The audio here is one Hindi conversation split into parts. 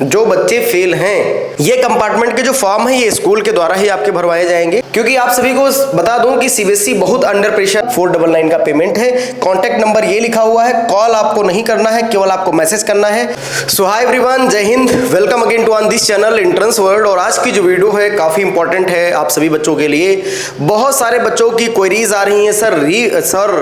जो बच्चे फेल हैं, ये कंपार्टमेंट के जो फॉर्म है ये स्कूल के द्वारा ही आपके भरवाए जाएंगे। क्योंकि आप सभी को बता दूं कि सीबीएसई बहुत अंडर प्रेशर 499 का पेमेंट है। कॉन्टैक्ट नंबर ये लिखा हुआ है, कॉल आपको नहीं करना है, केवल आपको मैसेज करना है। सो हाय एवरीवन, जय हिंद, welcome again to on this channel entrance world. और आज की जो वीडियो है काफी इंपॉर्टेंट है आप सभी बच्चों के लिए। बहुत सारे बच्चों की क्वेरीज आ रही हैं, सर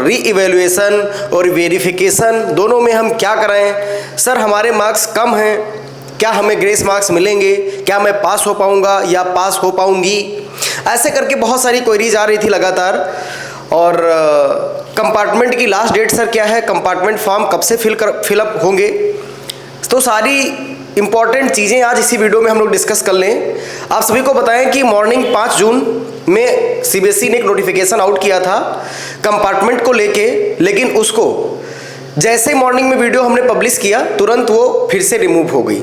री इवेल्युएशन और वेरिफिकेशन दोनों में हम क्या कराएं? सर हमारे मार्क्स कम हैं, क्या हमें ग्रेस मार्क्स मिलेंगे? क्या मैं पास हो पाऊंगा या पास हो पाऊंगी? ऐसे करके बहुत सारी क्वेरीज आ रही थी लगातार। और कंपार्टमेंट की लास्ट डेट सर क्या है, कंपार्टमेंट फॉर्म कब से फिलअप होंगे, तो सारी इंपॉर्टेंट चीज़ें आज इसी वीडियो में हम लोग डिस्कस कर लें। आप सभी को बताएं कि मॉर्निंग 5 जून में सीबीएसई ने एक नोटिफिकेशन आउट किया था कंपार्टमेंट को लेके, लेकिन उसको जैसे मॉर्निंग में वीडियो हमने पब्लिश किया तुरंत वो फिर से रिमूव हो गई।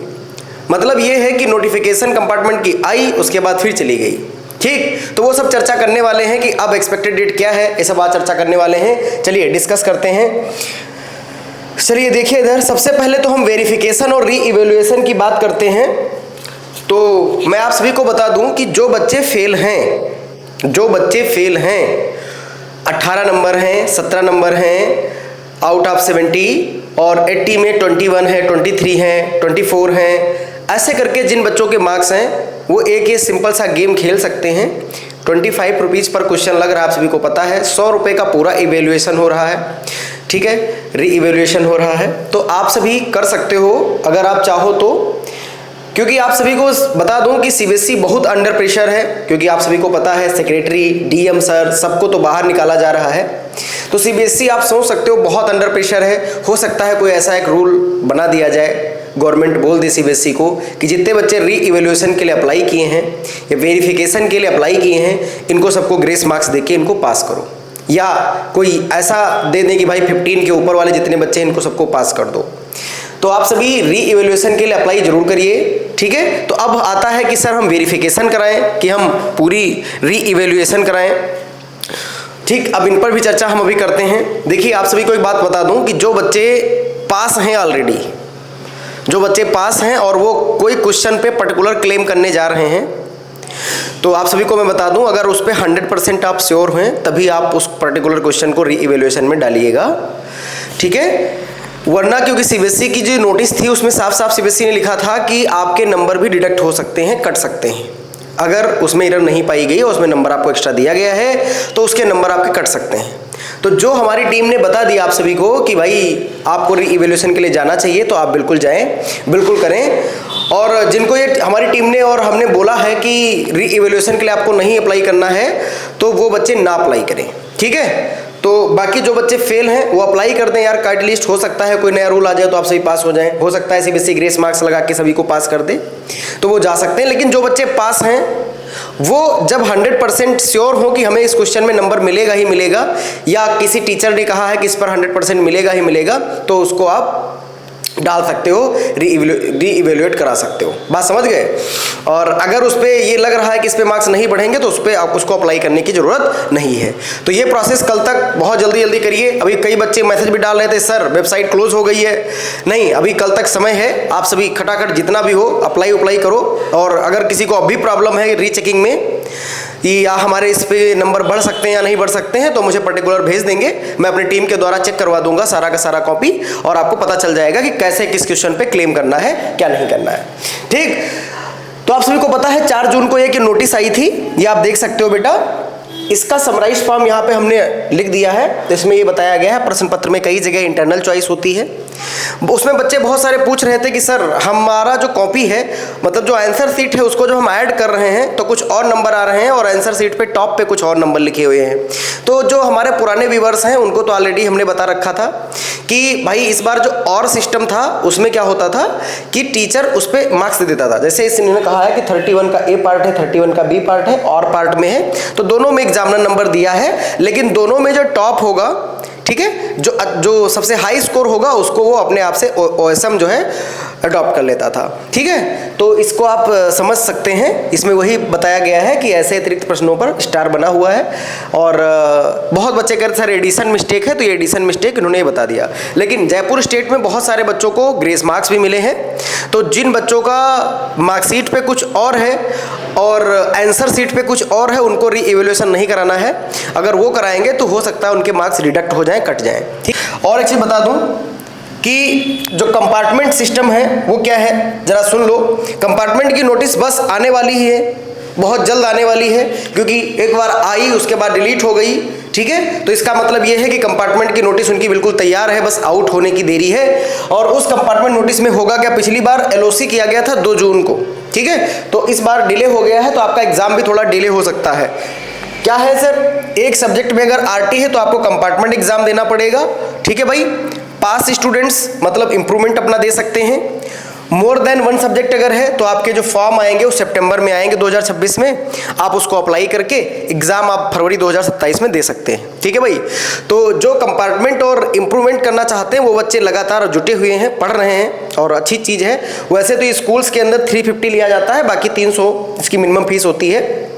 मतलब ये है कि नोटिफिकेशन कंपार्टमेंट की आई, उसके बाद फिर चली गई। ठीक, तो वो सब चर्चा करने वाले हैं कि अब एक्सपेक्टेड डेट क्या है, ये सब बात चर्चा करने वाले हैं। चलिए डिस्कस करते हैं। चलिए देखिए इधर, सबसे पहले तो हम वेरिफिकेशन और री इवेल्युएशन की बात करते हैं। तो मैं आप सभी को बता दूं कि जो बच्चे फेल हैं 18 नंबर हैं, 17 नंबर हैं आउट ऑफ 70, और 80 में 21 है, 23 हैं, 24 हैं, ऐसे करके जिन बच्चों के मार्क्स हैं वो एक ये सिंपल सा गेम खेल सकते हैं। 25 रुपीज़ पर क्वेश्चन लग रहा है, आप सभी को पता है। 100 रुपये का पूरा इवेल्युएशन हो रहा है, ठीक है, री इवेल्युएशन हो रहा है। तो आप सभी कर सकते हो अगर आप चाहो तो। क्योंकि आप सभी को बता दूं कि सीबीएसई बहुत अंडर प्रेशर है, क्योंकि आप सभी को पता है सेक्रेटरी, डीएम सर सबको तो बाहर निकाला जा रहा है। तो सीबीएसई आप सोच सकते हो बहुत अंडर प्रेशर है। हो सकता है कोई ऐसा एक रूल बना दिया जाए, गवर्नमेंट बोल दे सीबीएसई को कि जितने बच्चे री इवेल्युएशन के लिए अप्लाई किए हैं या वेरिफिकेशन के लिए अप्लाई किए हैं, इनको सबको ग्रेस मार्क्स देके इनको पास करो। या कोई ऐसा दे दें कि भाई 15 के ऊपर वाले जितने बच्चे हैं इनको सबको पास कर दो। तो आप सभी री इवेल्युएशन के लिए अप्लाई जरूर करिए, ठीक है। तो अब आता है कि सर हम वेरिफिकेशन कराएं कि हम पूरी री इवेल्युएशन कराएं। ठीक, अब इन पर भी चर्चा हम अभी करते हैं। देखिए आप सभी को एक बात बता दूं कि जो बच्चे पास हैं ऑलरेडी, जो बच्चे पास हैं और वो कोई क्वेश्चन पे पर्टिकुलर क्लेम करने जा रहे हैं, तो आप सभी को मैं बता दूं अगर उस पर 100% आप श्योर हैं तभी आप उस पर्टिकुलर क्वेश्चन को री इवेल्युएशन में डालिएगा, ठीक है। वरना क्योंकि सीबीएसई की जो नोटिस थी उसमें साफ साफ सीबीएसई ने लिखा था कि आपके नंबर भी डिडक्ट हो सकते हैं, कट सकते हैं। अगर उसमें एरर नहीं पाई गई और उसमें नंबर आपको एक्स्ट्रा दिया गया है तो उसके नंबर आपके कट सकते हैं। तो जो हमारी टीम ने बता दिया आप सभी को कि भाई आपको री इवेल्युएशन के लिए जाना चाहिए, तो आप बिल्कुल जाएं, बिल्कुल करें। और जिनको ये हमारी टीम ने और हमने बोला है कि री इवेल्युएशन के लिए आपको नहीं अप्लाई करना है, तो वो बच्चे ना अप्लाई करें, ठीक है। तो बाकी जो बच्चे फेल हैं वो अप्लाई कर दें यार, काइट लिस्ट हो सकता है कोई नया रूल आ जाए तो आप सभी पास हो जाएं। हो सकता है सीबीएसई ग्रेस मार्क्स लगा के सभी को पास कर दे, तो वो जा सकते हैं। लेकिन जो बच्चे पास हैं वो जब 100% श्योर हो कि हमें इस क्वेश्चन में नंबर मिलेगा ही मिलेगा, या किसी टीचर ने कहा है कि इस पर 100% मिलेगा ही मिलेगा, तो उसको आप डाल सकते हो, री इवेल्युएट करा सकते हो। बात समझ गए। और अगर उस पर ये लग रहा है कि इस पे मार्क्स नहीं बढ़ेंगे तो उस पर आप उसको अप्लाई करने की जरूरत नहीं है। तो ये प्रोसेस कल तक बहुत जल्दी करिए। अभी कई बच्चे मैसेज भी डाल रहे थे सर वेबसाइट क्लोज हो गई है। नहीं, अभी कल तक समय है, आप सभी खटाखट जितना भी हो अप्लाई करो। और अगर किसी को अभी प्रॉब्लम है रीचेकिंग में या हमारे इस पे नंबर बढ़ सकते हैं या नहीं बढ़ सकते हैं, तो मुझे पर्टिकुलर भेज देंगे, मैं अपनी टीम के द्वारा चेक करवा दूंगा सारा का सारा कॉपी, और आपको पता चल जाएगा कि कैसे किस क्वेश्चन पे क्लेम करना है क्या नहीं करना है, ठीक। तो आप सभी को पता है 4 जून को एक नोटिस आई थी, ये आप देख सकते हो बेटा। इसका समराइज फॉर्म यहाँ पे हमने लिख दिया है। तो इसमें ये बताया गया है, प्रश्न पत्र में कई जगह इंटरनल चॉइस होती है। उसमें बच्चे बहुत सारे पूछ रहे थे कि सर हमारा जो कॉपी है, मतलब जो आंसर सीट है उसको जो हम ऐड कर रहे हैं तो कुछ और नंबर आ रहे हैं और आंसर सीट पे टॉप पे कुछ और नंबर लिखे हुए हैं। तो जो हमारे पुराने व्यूअर्स हैं उनको तो ऑलरेडी हमने बता रखा था कि भाई इस बार जो और सिस्टम था उसमें क्या होता था कि टीचर उस पर मार्क्स दे देता था। जैसे इन्होंने कहा है कि 31 का ए पार्ट है, 31 का बी पार्ट है, और पार्ट में है, तो दोनों में एग्जामिनर नंबर दिया है। लेकिन दोनों में जो टॉप होगा, ठीक है, जो सबसे हाई स्कोर होगा उसको वो अपने आप से ओएसएम जो है अडॉप्ट कर लेता था। ठीक है, तो इसको आप समझ सकते हैं, इसमें वही बताया गया है कि ऐसे अतिरिक्त प्रश्नों पर स्टार बना हुआ है। और बहुत बच्चे कहते सर एडिशन मिस्टेक है, तो ये एडिशन मिस्टेक इन्होंने बता दिया। लेकिन जयपुर स्टेट में बहुत सारे बच्चों को ग्रेस मार्क्स भी मिले हैं, तो जिन बच्चों का मार्कशीट पे कुछ और है और आंसर सीट पे कुछ और है, उनको री इवैल्यूएशन नहीं कराना है। अगर वो कराएंगे तो हो सकता है उनके मार्क्स डिडक्ट हो जाएं, कट जाएं। ठीक, और एक चीज़ बता दूं कि जो कंपार्टमेंट सिस्टम है वो क्या है, जरा सुन लो। कंपार्टमेंट की नोटिस बस आने वाली ही है, बहुत जल्द आने वाली है, क्योंकि एक बार आई उसके बाद डिलीट हो गई। ठीक है, तो इसका मतलब ये है कि कंपार्टमेंट की नोटिस उनकी बिल्कुल तैयार है, बस आउट होने की देरी है। और उस कंपार्टमेंट नोटिस में होगा क्या, पिछली बार एलओसी किया गया था 2 जून को। ठीक है, तो इस बार डिले हो गया है, तो आपका एग्जाम भी थोड़ा डिले हो सकता है। क्या है सर, एक सब्जेक्ट में अगर आरटी है तो आपको कंपार्टमेंट एग्जाम देना पड़ेगा। ठीक है भाई, पास स्टूडेंट्स मतलब इंप्रूवमेंट अपना दे सकते हैं। मोर देन 1 सब्जेक्ट अगर है तो आपके जो फॉर्म आएंगे वो सितंबर में आएंगे 2026 में, आप उसको अप्लाई करके एग्जाम आप फरवरी 2027 में दे सकते हैं। ठीक है भाई, तो जो कंपार्टमेंट और इम्प्रूवमेंट करना चाहते हैं वो बच्चे लगातार जुटे हुए हैं, पढ़ रहे हैं और अच्छी चीज़ है। वैसे तो स्कूल्स के अंदर 350 लिया जाता है, बाकी 300 इसकी मिनिमम फीस होती है।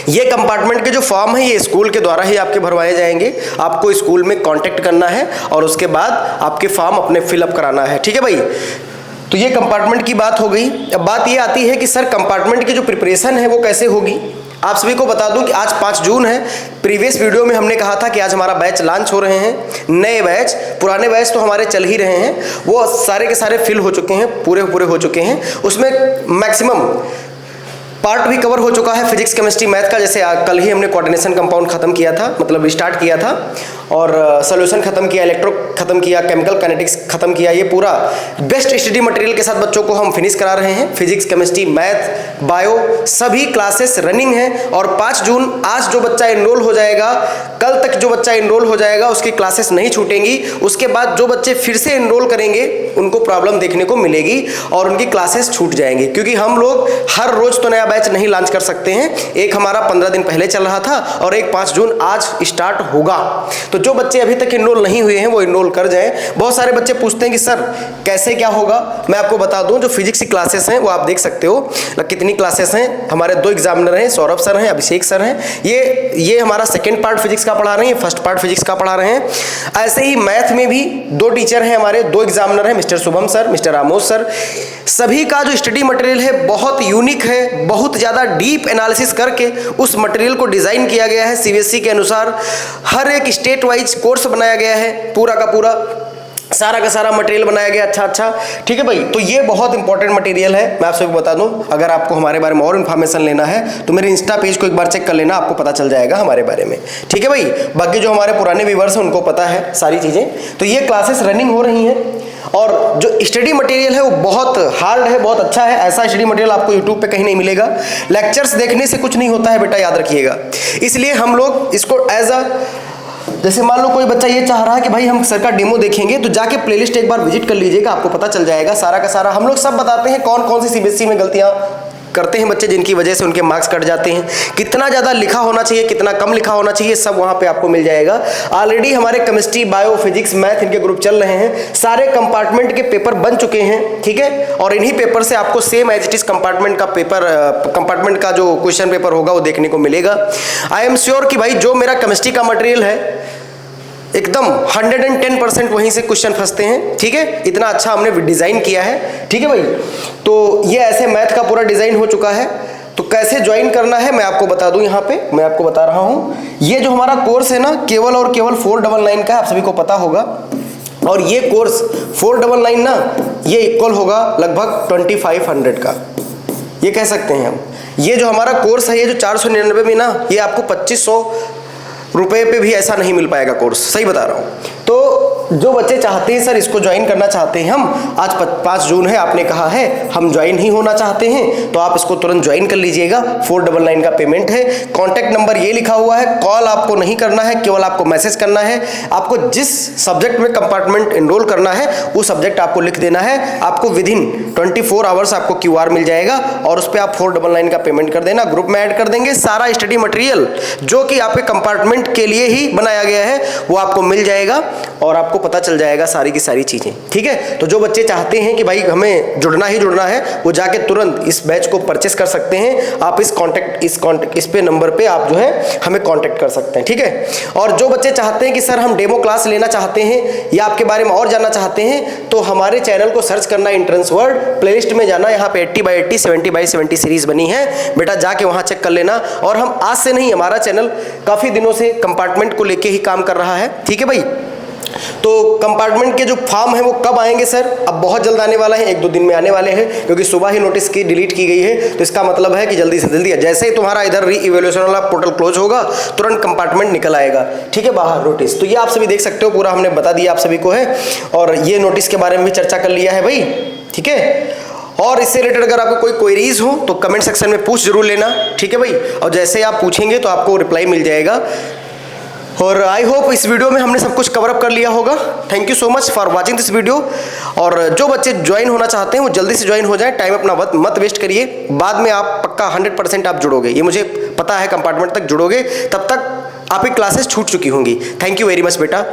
ये कंपार्टमेंट के जो फॉर्म है ये स्कूल के द्वारा ही आपके भरवाए जाएंगे, आपको स्कूल में कांटेक्ट करना है और उसके बाद आपके फॉर्म अपने फिलअप कराना है। ठीक है भाई, तो ये कंपार्टमेंट की बात हो गई। अब बात ये आती है कि सर कंपार्टमेंट की जो प्रिपरेशन है वो कैसे होगी। आप सभी को बता दूं कि आज 5 जून है। प्रीवियस वीडियो में हमने कहा था कि आज हमारा बैच लॉन्च हो रहे हैं, नए बैच। पुराने बैच तो हमारे चल ही रहे हैं, वो सारे के सारे फिल हो चुके हैं, पूरे हो चुके हैं। उसमें मैक्सिमम पार्ट भी कवर हो चुका है फिजिक्स केमिस्ट्री मैथ का। जैसे कल ही हमने कोऑर्डिनेशन कंपाउंड खत्म किया था, मतलब स्टार्ट किया था, और सॉल्यूशन खत्म किया, इलेक्ट्रो खत्म किया, केमिकल काइनेटिक्स खत्म किया। ये पूरा बेस्ट स्टडी मटेरियल के साथ बच्चों को हम फिनिश करा रहे हैं। फिजिक्स केमिस्ट्री मैथ बायो सभी क्लासेस रनिंग है। और 5 जून आज जो बच्चा एनरोल हो जाएगा, कल तक जो बच्चा एनरोल हो जाएगा उसकी क्लासेस नहीं छूटेंगी। उसके बाद जो बच्चे फिर से एनरोल करेंगे उनको प्रॉब्लम देखने को मिलेगी और उनकी क्लासेस छूट जाएंगी, क्योंकि हम लोग हर रोज तो नया बैच नहीं लॉन्च कर सकते हैं। एक हमारा 15 दिन पहले चल रहा था और एक 5 जून आज स्टार्ट होगा। तो जो बच्चे अभी तक एनरोल नहीं हुए हैं वो एनरोल कर जाएं। बहुत सारे बच्चे पूछते हैं कि सर कैसे क्या होगा। मैं आपको बता दूं, जो फिजिक्स की क्लासेस हैं वो आप देख सकते हो कितनी क्लासेस हैं। हमारे 2 एग्जामिनर हैं, सौरभ सर हैं, अभिषेक सर हैं। ये हमारा सेकेंड पार्ट फिजिक्स का पढ़ा रहे हैं, फर्स्ट पार्ट फिजिक्स का पढ़ा रहे हैं। ऐसे ही मैथ में भी 2 टीचर हैं हमारे, 2 एग्जामिनर हैं, mister Shubham sir, mister Ramoz sir. सभी का जो स्टडी मटेरियल है बहुत यूनिक है, बहुत ज़्यादा डीप एनालिसिस करके उस मटेरियल को डिज़ाइन किया गया है सीबीएसई के अनुसार। हर एक स्टेट वाइज कोर्स बनाया गया है, पूरा का पूरा सारा का सारा मटेरियल बनाया गया। अच्छा। ठीक है भाई, तो ये बहुत इंपॉर्टेंट मटेरियल है। मैं आप सबको बता दूं, अगर आपको हमारे बारे में और इन्फॉर्मेशन लेना है तो मेरे इंस्टा पेज को एक बार चेक कर लेना, आपको पता चल जाएगा हमारे बारे में। ठीक है भाई, बाकी जो हमारे पुराने व्यूअर्स हैं उनको पता है सारी चीज़ें। तो ये क्लासेस रनिंग हो रही हैं और जो स्टडी मटेरियल है वो बहुत हार्ड है, बहुत अच्छा है। ऐसा स्टडी मटेरियल आपको यूट्यूब पे कहीं नहीं मिलेगा। लेक्चर्स देखने से कुछ नहीं होता है बेटा, याद रखिएगा। इसलिए हम लोग इसको एज अ, जैसे मान लो कोई बच्चा ये चाह रहा है कि भाई हम सर का डेमो देखेंगे, तो जाके प्लेलिस्ट एक बार विजिट कर लीजिएगा, आपको पता चल जाएगा सारा का सारा। हम लोग सब बताते हैं कौन कौन सी सीबीएसई में गलतियां करते हैं बच्चे, जिनकी वजह से उनके मार्क्स कट जाते हैं, कितना ज़्यादा लिखा होना चाहिए, कितना कम लिखा होना चाहिए, सब वहाँ पे आपको मिल जाएगा। ऑलरेडी हमारे केमिस्ट्री बायो फिजिक्स मैथ इनके ग्रुप चल रहे हैं, सारे कंपार्टमेंट के पेपर बन चुके हैं। ठीक है, और इन्हीं पेपर से आपको same as it is compartment का पेपर, कंपार्टमेंट का जो क्वेश्चन पेपर होगा वो देखने को मिलेगा। आई एम श्योर कि भाई जो मेरा केमिस्ट्री का मटेरियल है एकदम 110% वहीं से क्वेश्चन फंसते हैं। ठीक है, इतना अच्छा हमने डिज़ाइन किया है। ठीक है भाई, तो ये ऐसे मैथ का पूरा डिज़ाइन हो चुका है। तो कैसे ज्वाइन करना है मैं आपको बता दूं, यहाँ पे मैं आपको बता रहा हूँ। ये जो हमारा कोर्स है ना, केवल और केवल 499 का, आप सभी को पता होगा। और ये कोर्स 499 ना, ये इक्वल होगा लगभग 2500 का, ये कह सकते हैं हम। ये जो हमारा कोर्स है, ये जो 499 में ना, ये आपको 2500 रुपए पे भी ऐसा नहीं मिल पाएगा कोर्स, सही बता रहा हूँ। तो जो बच्चे चाहते हैं सर इसको ज्वाइन करना चाहते हैं हम, आज 5 जून है, आपने कहा है हम ज्वाइन ही होना चाहते हैं, तो आप इसको तुरंत ज्वाइन कर लीजिएगा। 499 का पेमेंट है। कॉन्टैक्ट नंबर ये लिखा हुआ है, कॉल आपको नहीं करना है, केवल आपको मैसेज करना है। आपको जिस सब्जेक्ट में कंपार्टमेंट एनरोल करना है वो सब्जेक्ट आपको लिख देना है। आपको विदिन 24 आवर्स आपको QR मिल जाएगा और उस पर आप 499 का पेमेंट कर देना। ग्रुप में ऐड कर देंगे, सारा स्टडी मटेरियल जो कि आपके कंपार्टमेंट के लिए ही बनाया गया है वो आपको मिल जाएगा और आपको आपको पता चल जाएगा सारी की सारी चीज़ें, ठीक है। तो जो बच्चे चाहते हैं कि भाई हमें जुड़ना ही जुड़ना है, वो जाके तुरंत इस बैच को परचेस कर सकते हैं। आप इस पे नंबर पे आप जो है हमें कांटेक्ट कर सकते हैं, ठीक है। और जो बच्चे चाहते हैं कि सर हम डेमो क्लास लेना चाहते हैं या आपके बारे में और जानना चाहते हैं, तो हमारे चैनल को सर्च करना एंट्रेंस वर्ड, प्लेलिस्ट में जाना, यहाँ पे 80/80 70/70 सीरीज बनी है बेटा, जाके वहां चेक कर लेना। और हम आज से नहीं, हमारा चैनल काफी दिनों से कंपार्टमेंट को लेके ही काम कर रहा है, ठीक है भाई। तो कंपार्टमेंट के जो फॉर्म है वो कब आएंगे सर? अब बहुत जल्द आने वाला है, 1-2 दिन में आने वाले हैं, क्योंकि सुबह ही नोटिस की डिलीट की गई है। तो इसका मतलब है कि जल्दी से जल्दी, जैसे ही तुम्हारा इधर री इवैल्यूएशन वाला पोर्टल क्लोज होगा, तुरंत कंपार्टमेंट निकल आएगा, ठीक है, बाहर नोटिस। तो ये आप सभी देख सकते हो, पूरा हमने बता दिया आप सभी को है, और ये नोटिस के बारे में भी चर्चा कर लिया है भाई, ठीक है। और इससे रिलेटेड अगर आपको कोई क्वेरीज हो तो कमेंट सेक्शन में पूछ जरूर लेना, ठीक है भाई। और जैसे आप पूछेंगे तो आपको रिप्लाई मिल जाएगा। और आई होप इस वीडियो में हमने सब कुछ कवर अप कर लिया होगा। Thank you so much for watching this video. और जो बच्चे ज्वाइन होना चाहते हैं वो जल्दी से ज्वाइन हो जाएं, टाइम अपना मत वेस्ट करिए। बाद में आप पक्का 100% आप जुड़ोगे, ये मुझे पता है, कंपार्टमेंट तक जुड़ोगे, तब तक आपकी क्लासेस छूट चुकी होंगी। थैंक यू वेरी मच बेटा।